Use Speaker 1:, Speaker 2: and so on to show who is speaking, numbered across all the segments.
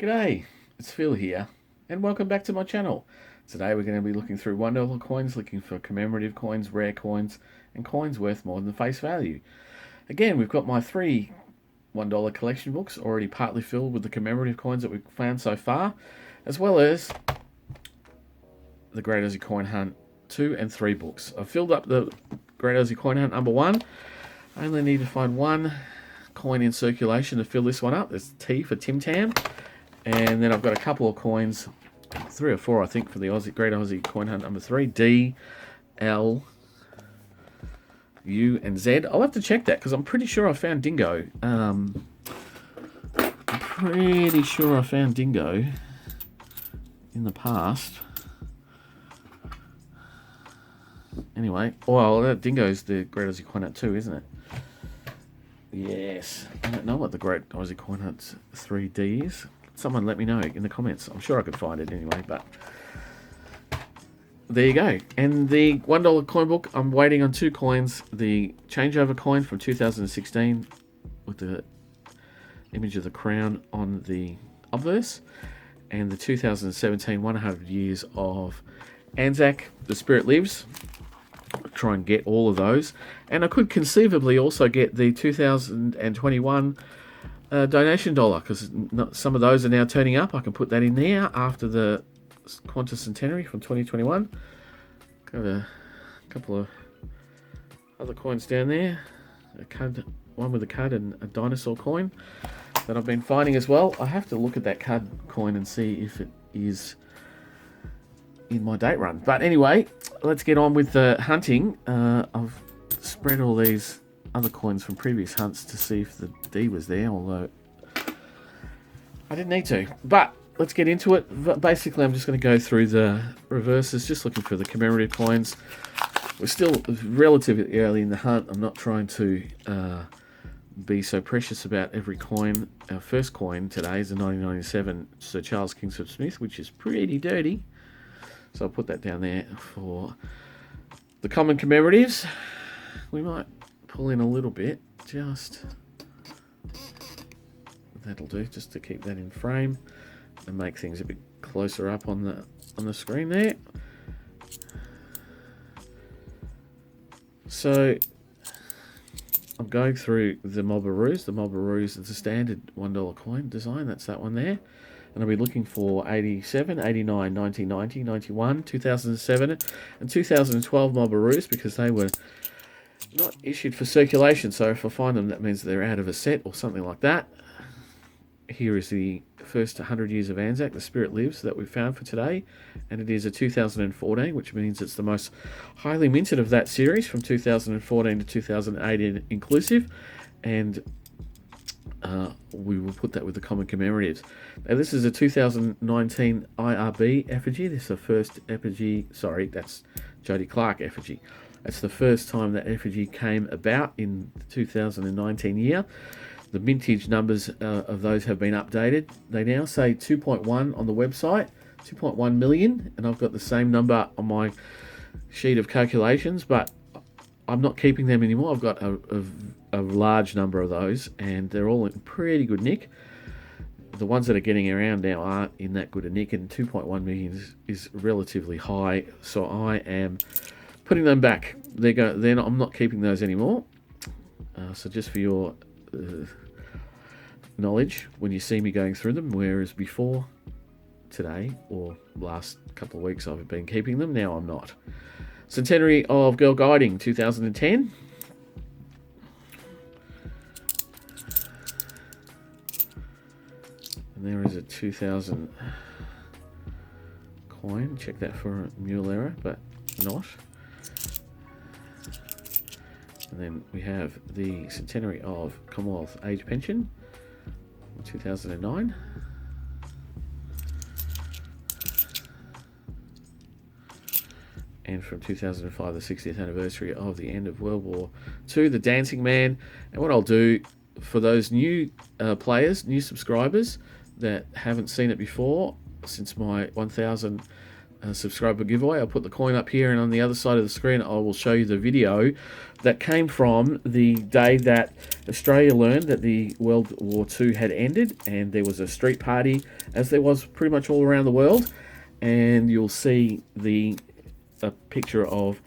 Speaker 1: G'day, it's Phil here, and welcome back to my channel. Today we're going to be looking through $1 coins, looking for commemorative coins, rare coins, and coins worth more than face value. Again, we've got my three $1 collection books already partly filled with the commemorative coins that we've found so far, as well as the Great Aussie Coin Hunt 2 and 3 books. I've filled up the Great Aussie Coin Hunt number 1. I only need to find one coin in circulation to fill this one up. There's T for Tim Tam. And then I've got a couple of coins, 3 or 4 I think, for the Great Aussie Coin Hunt number 3. D, L, U, and Z. I'll have to check that because I'm pretty sure I found Dingo. I'm pretty sure I found Dingo in the past. Anyway, well, that Dingo's the Great Aussie Coin Hunt 2, isn't it? Yes. I don't know what the Great Aussie Coin Hunt 3D is. Someone let me know in the comments. I'm sure I could find it anyway, but there you go. And the $1 coin book, I'm waiting on 2 coins. The changeover coin from 2016 with the image of the crown on the obverse, and the 2017 100 years of Anzac, The Spirit Lives. I'll try and get all of those. And I could conceivably also get the 2021 donation dollar, because some of those are now turning up. I can put that in there after the Qantas Centenary from 2021. Got a couple of other coins down there. A card, one with a card and a dinosaur coin that I've been finding as well. I have to look at that card coin and see if it is in my date run. But anyway, let's get on with the hunting. I've spread all these other coins from previous hunts to see if the D was there, although I didn't need to. But let's get into it. Basically, I'm just going to go through the reverses, just looking for the commemorative coins. We're still relatively early in the hunt. I'm not trying to be so precious about every coin. Our first coin today is a 1997 Sir Charles Kingsford Smith, which is pretty dirty. So I'll put that down there for the common commemoratives. We might pull in a little bit, just that'll do, just to keep that in frame and make things a bit closer up on the screen there. So I'm going through the Mobberoos. The Mobberoos is a standard $1 coin design. That's that one there. And I'll be looking for 87, 89, 1990, 91, 2007, and 2012 Mobberoos, because they were not issued for circulation. So if I find them, that means they're out of a set or something like that. Here is the first 100 years of Anzac, The Spirit Lives, that we found for today. And it is a 2014, which means it's the most highly minted of that series from 2014 to 2018 inclusive. And we will put that with the common commemoratives. Now, this is a 2019 IRB effigy. This is the first effigy, sorry, that's Jodie Clark effigy. That's the first time that effigy came about in the 2019 year. The mintage numbers of those have been updated. They now say 2.1 on the website, 2.1 million, and I've got the same number on my sheet of calculations, but I'm not keeping them anymore. I've got a large number of those, and they're all in pretty good nick. The ones that are getting around now aren't in that good a nick, and 2.1 million is relatively high, so I am putting them back. I'm not keeping those anymore. So just for your knowledge, when you see me going through them, whereas before today or last couple of weeks I've been keeping them, now I'm not. Centenary of Girl Guiding, 2010. And there is a 2000 coin. Check that for a mule error, but not. And then we have the Centenary of Commonwealth Age Pension, 2009. And from 2005, the 60th anniversary of the end of World War II, The Dancing Man. And what I'll do for those new players, new subscribers that haven't seen it before, since my 1000 subscriber giveaway. I'll put the coin up here, and on the other side of the screen I will show you the video that came from the day that Australia learned that the World War II had ended, and there was a street party, as there was pretty much all around the world. And you'll see a picture of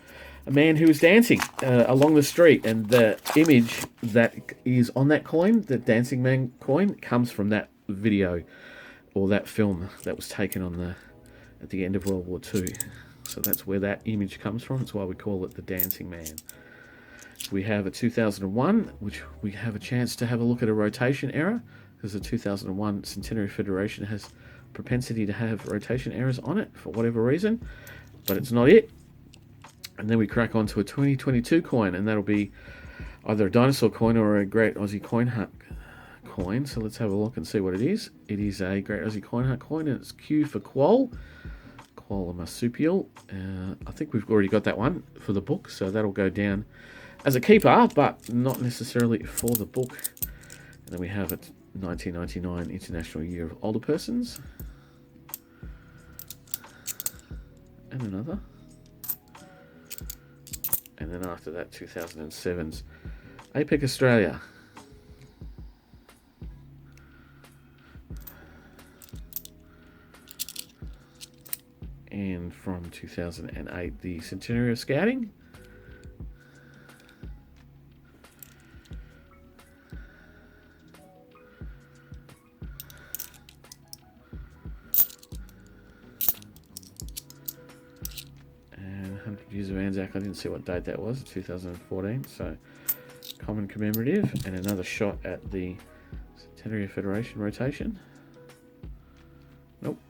Speaker 1: a man who was dancing along the street, and the image that is on that coin, the Dancing Man coin, comes from that video or that film that was taken at the end of World War II. So that's where that image comes from. That's why we call it the Dancing Man. We have a 2001, which we have a chance to have a look at a rotation error, because the 2001 Centenary Federation has propensity to have rotation errors on it for whatever reason, but it's not it. And then we crack on to a 2022 coin, and that'll be either a dinosaur coin or a Great Aussie Coin Hunt coin. So let's have a look and see what it is. It is a Great Aussie Coin Hunt coin, and it's Q for quoll a marsupial. I think we've already got that one for the book, so that'll go down as a keeper, but not necessarily for the book. And then we have a 1999 International Year of Older Persons. And another. And then after that, 2007's Ep8 Australia. And from 2008, the Centenary of Scouting. And 100 Years of Anzac, I didn't see what date that was, 2014. So, common commemorative, and another shot at the Centenary Federation rotation. Nope.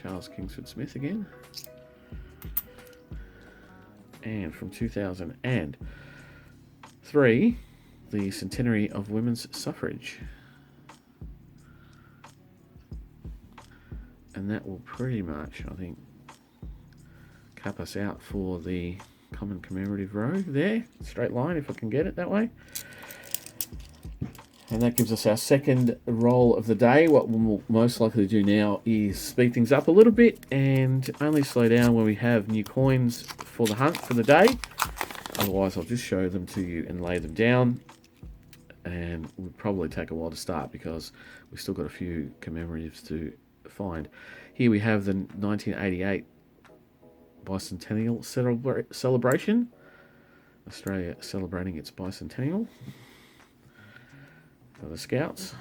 Speaker 1: Charles Kingsford Smith again. And from 2003, the Centenary of Women's Suffrage. And that will pretty much, I think, cap us out for the common commemorative row there. Straight line, if I can get it that way. And that gives us our second roll of the day. What we'll most likely do now is speed things up a little bit and only slow down when we have new coins for the hunt for the day. Otherwise, I'll just show them to you and lay them down. And it would probably take a while to start because we've still got a few commemoratives to find. Here we have the 1988 bicentennial celebration. Australia celebrating its bicentennial for the Scouts.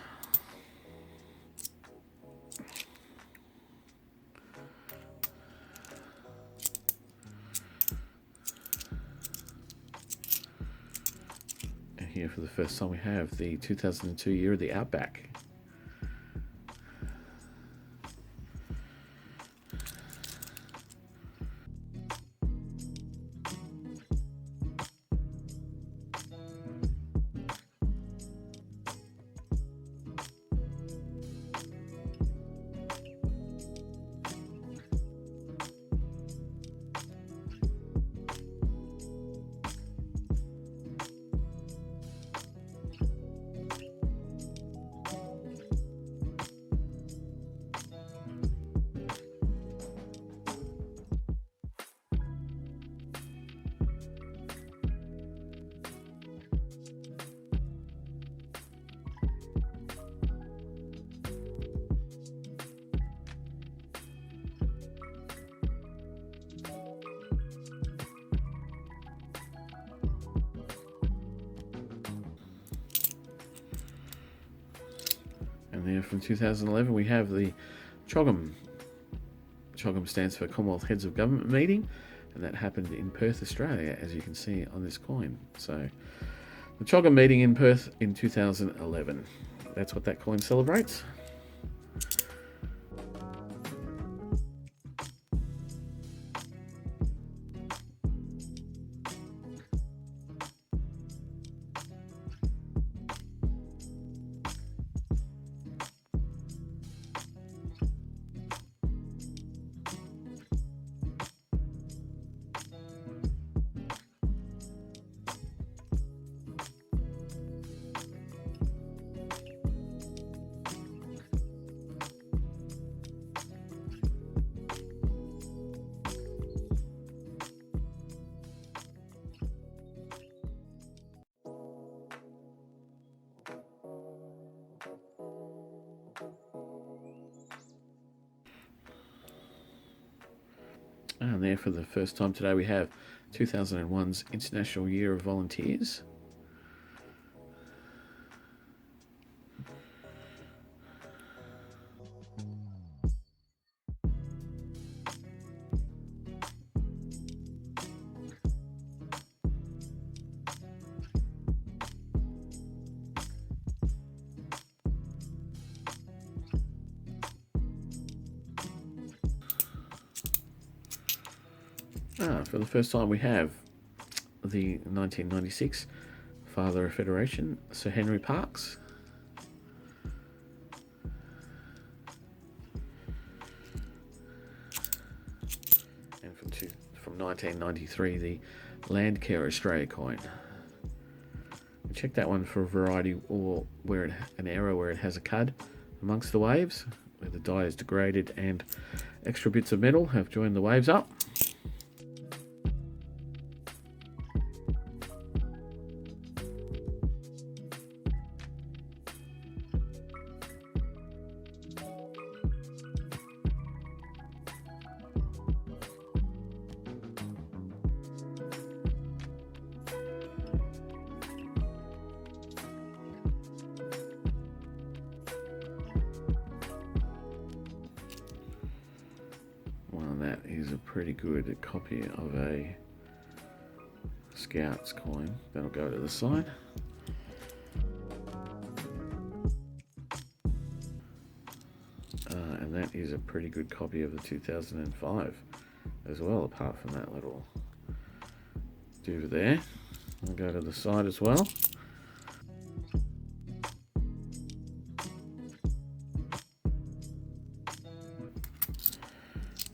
Speaker 1: And here for the first time we have the 2002 year of the Outback. And there from 2011 we have the CHOGM. CHOGM stands for Commonwealth Heads of Government Meeting, and that happened in Perth, Australia, as you can see on this coin. So the CHOGM meeting in Perth in 2011. That's what that coin celebrates. And there for the first time today we have 2001's International Year of Volunteers. For the first time we have the 1996 Father of Federation, Sir Henry Parkes. And from 1993, the Landcare Australia coin. Check that one for a variety or an error where it has a cud amongst the waves, where the dye is degraded and extra bits of metal have joined the waves up. Well, that is a pretty good copy of a Scouts coin. That'll go to the side. And that is a pretty good copy of the 2005 as well, apart from that little dude there. I'll go to the side as well.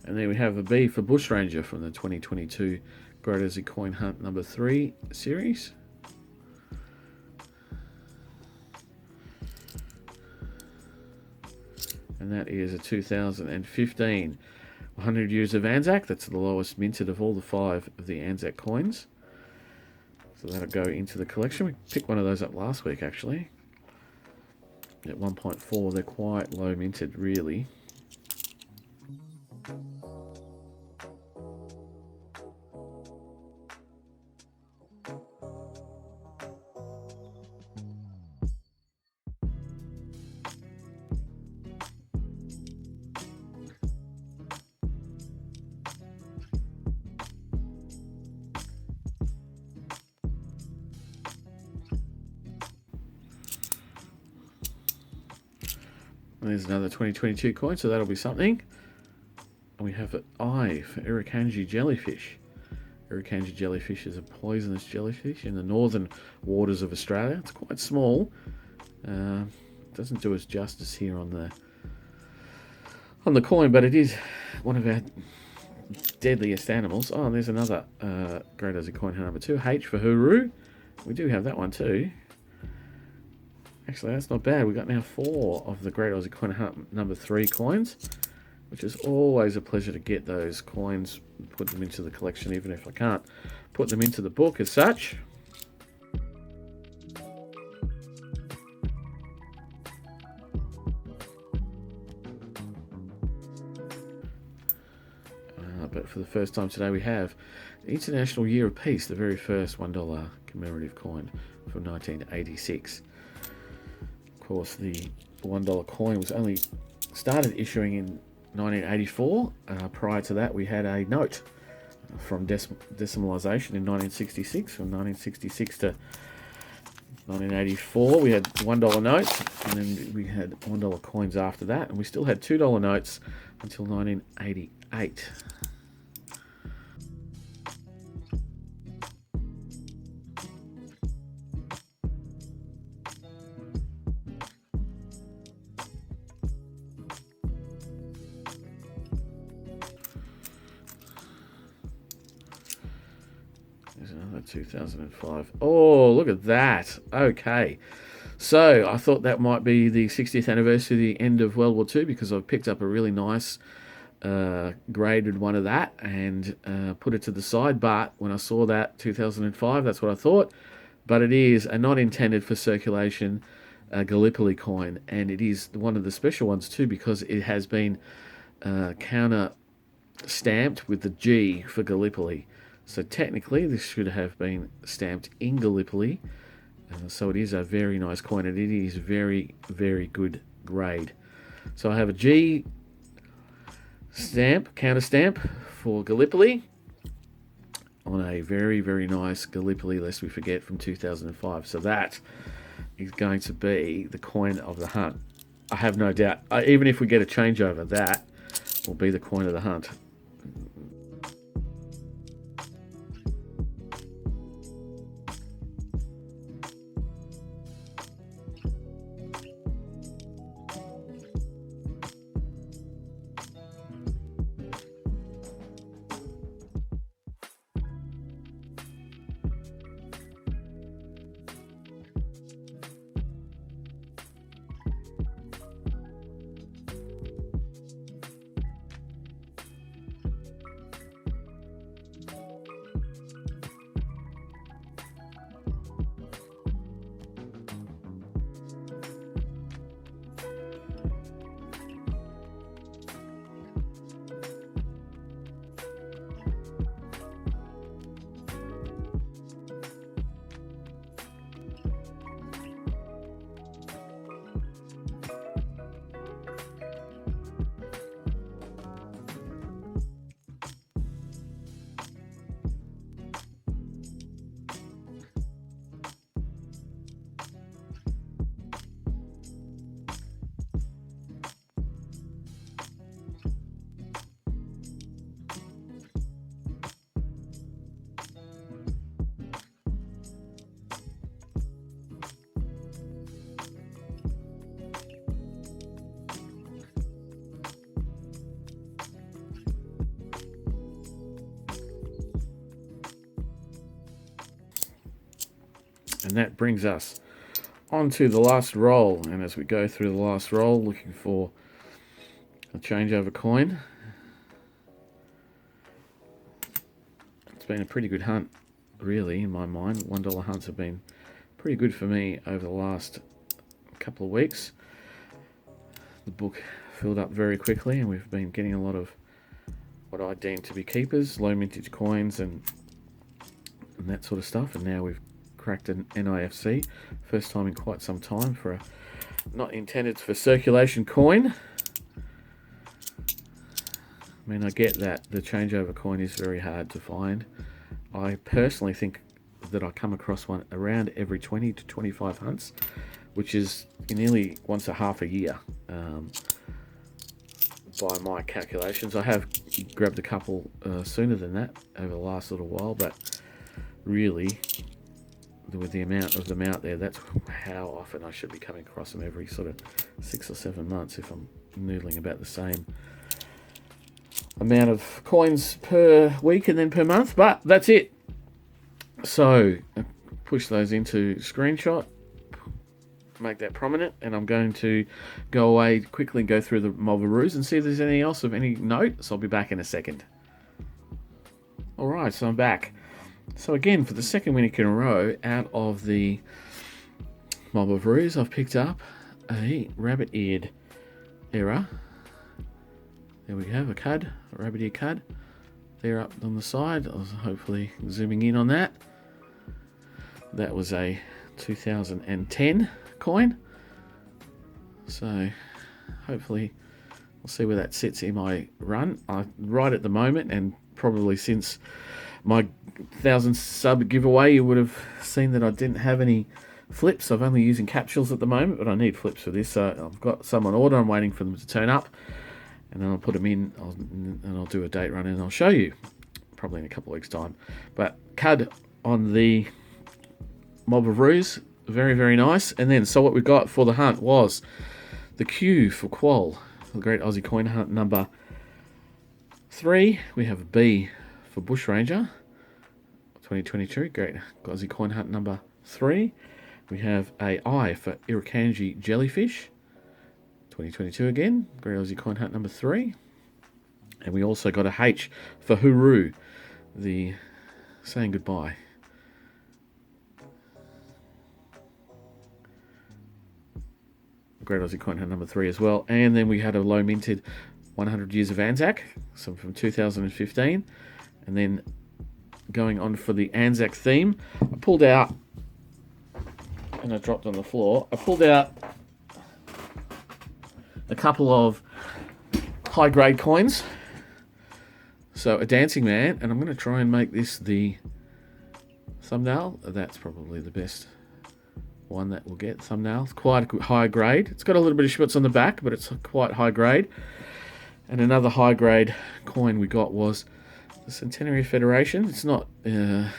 Speaker 1: And there we have a B for Bushranger from the 2022 Great Aussie Coin Hunt number 3 series. And that is a 2015 100 Years of Anzac. That's the lowest minted of all the 5 of the Anzac coins. So that'll go into the collection. We picked one of those up last week actually. At 1.4, they're quite low minted really. There's another 2022 coin, so that'll be something. And we have an I for Irukandji jellyfish. Irukandji jellyfish is a poisonous jellyfish in the northern waters of Australia. It's quite small. Doesn't do us justice here on the coin, but it is one of our deadliest animals. Oh, and there's another Great Aussie Coin Hunt number 2, H for Hooroo. We do have that one too. Actually, that's not bad. We've got now 4 of the Great Aussie Coin Hunt number 3 coins, which is always a pleasure to get those coins and put them into the collection, even if I can't put them into the book as such. But for the first time today, we have the International Year of Peace, the very first $1 commemorative coin from 1986. Of course, the $1 coin was only started issuing in 1984. Prior to that, we had a note from decimalisation in 1966. From 1966 to 1984, we had $1 notes, and then we had $1 coins after that, and we still had $2 notes until 1988. There's another 2005. Oh, look at that. Okay. So I thought that might be the 60th anniversary of the end of World War II, because I've picked up a really nice graded one of that and put it to the side. But when I saw that 2005, that's what I thought. But it is a not intended for circulation Gallipoli coin, and it is one of the special ones too, because it has been counter stamped with the G for Gallipoli. So technically this should have been stamped in Gallipoli. So it is a very nice coin, and it is very, very good grade. So I have a G stamp, counter stamp for Gallipoli on a very, very nice Gallipoli, lest we forget, from 2005. So that is going to be the coin of the hunt. I have no doubt. Even if we get a changeover, that will be the coin of the hunt. And that brings us on to the last roll. And as we go through the last roll, looking for a changeover coin. It's been a pretty good hunt, really, in my mind. $1 hunts have been pretty good for me over the last couple of weeks. The book filled up very quickly, and we've been getting a lot of what I deem to be keepers, low mintage coins and that sort of stuff. And now we've cracked an NIFC, first time in quite some time for a not intended for circulation coin. I mean, I get that the changeover coin is very hard to find. I personally think that I come across one around every 20 to 25 hunts, which is nearly once a half a year. By my calculations, I have grabbed a couple sooner than that over the last little while, but really, with the amount of them out there, that's how often I should be coming across them, every sort of 6 or 7 months, if I'm noodling about the same amount of coins per week and then per month. But that's it. So push those into screenshot, make that prominent, and I'm going to go away quickly and go through the Mulveroos and see if there's anything else of any note. So I'll be back in a second. Alright, so I'm back. So again, for the second week in a row, out of the Mulveroos, I've picked up a rabbit-eared error. There we have a cud, a rabbit-eared cud. There up on the side. I was hopefully zooming in on that. That was a 2010 coin. So hopefully we'll see where that sits in my run. Right at the moment, and probably since my 1,000 sub giveaway, you would have seen that I didn't have any flips. I'm only using capsules at the moment, but I need flips for this. So I've got some on order. I'm waiting for them to turn up, and then I'll put them in, and I'll do a date run, and I'll show you probably in a couple of weeks' time. But cud on the Mulveroos, very, very nice. And then, so what we got for the hunt was the Q for Qual, the Great Aussie Coin Hunt number 3. We have a B for Bushranger 2022, Great Aussie Coin Hunt number 3. We have a I for Irukandji Jellyfish 2022 again, Great Aussie Coin Hunt number 3. And we also got a H for Huru, the saying goodbye. Great Aussie Coin Hunt number 3 as well. And then we had a low minted 100 Years of Anzac, some from 2015, and then going on for the Anzac theme, I pulled out, and I dropped on the floor, I pulled out a couple of high-grade coins. So a dancing man, and I'm going to try and make this the thumbnail. That's probably the best one that will get thumbnail. It's quite a high grade. It's got a little bit of schmutz on the back, but it's quite high grade. And another high grade coin we got was the Centenary Federation. It's not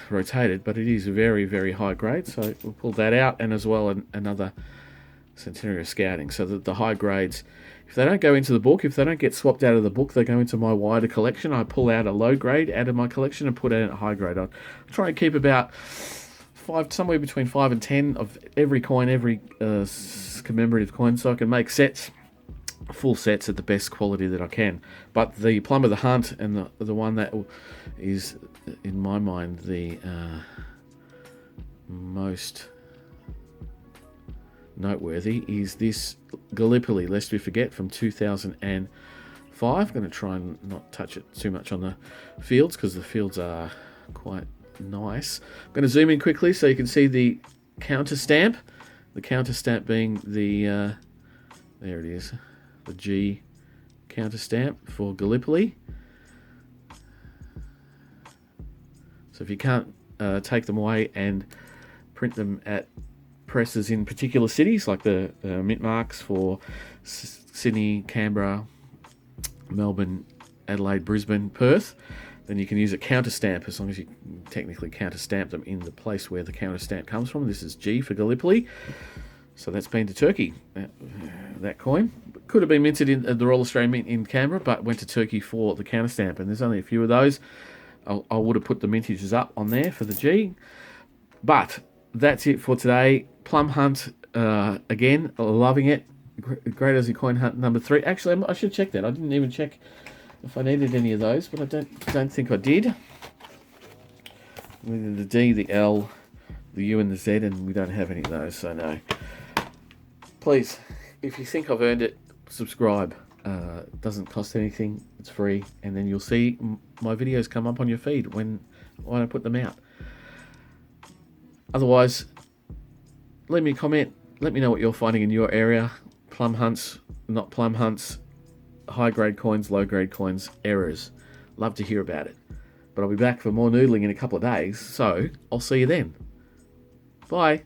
Speaker 1: rotated, but it is very, very high grade. So we'll pull that out, and as well another Centenary of Scouting. So that the high grades, if they don't go into the book, if they don't get swapped out of the book, they go into my wider collection. I pull out a low grade out of my collection and put in a high grade. I try and keep about somewhere between 5 and 10 of every coin, every commemorative coin, so I can make sets, full sets at the best quality that I can. But the Plum of the Hunt, and the one that is, in my mind, the most noteworthy is this Gallipoli, lest we forget, from 2005. I'm going to try and not touch it too much on the fields, because the fields are quite nice. I'm going to zoom in quickly so you can see the counter stamp. The counter stamp being the there it is, the G counter stamp for Gallipoli. So if you can't take them away and print them at presses in particular cities, like the mint marks for Sydney, Canberra, Melbourne, Adelaide, Brisbane, Perth, then you can use a counter stamp, as long as you technically counter stamp them in the place where the counter stamp comes from. This is G for Gallipoli. So that's been to Turkey, that coin. Could have been minted in the Royal Australian Mint in Canberra, but went to Turkey for the counter stamp, and there's only a few of those. I would have put the mintages up on there for the G. But that's it for today. Plum Hunt, again, loving it. Great Aussie Coin Hunt number 3. Actually, I should check that. I didn't even check if I needed any of those, but I don't think I did. The D, the L, the U, and the Z, and we don't have any of those, so no. Please, if you think I've earned it, subscribe. It doesn't cost anything. It's free, and then you'll see my videos come up on your feed when I put them out. Otherwise, leave me a comment. Let me know what you're finding in your area. Plum hunts, not plum hunts, high-grade coins, low-grade coins, errors. Love to hear about it. But I'll be back for more noodling in a couple of days, so I'll see you then. Bye.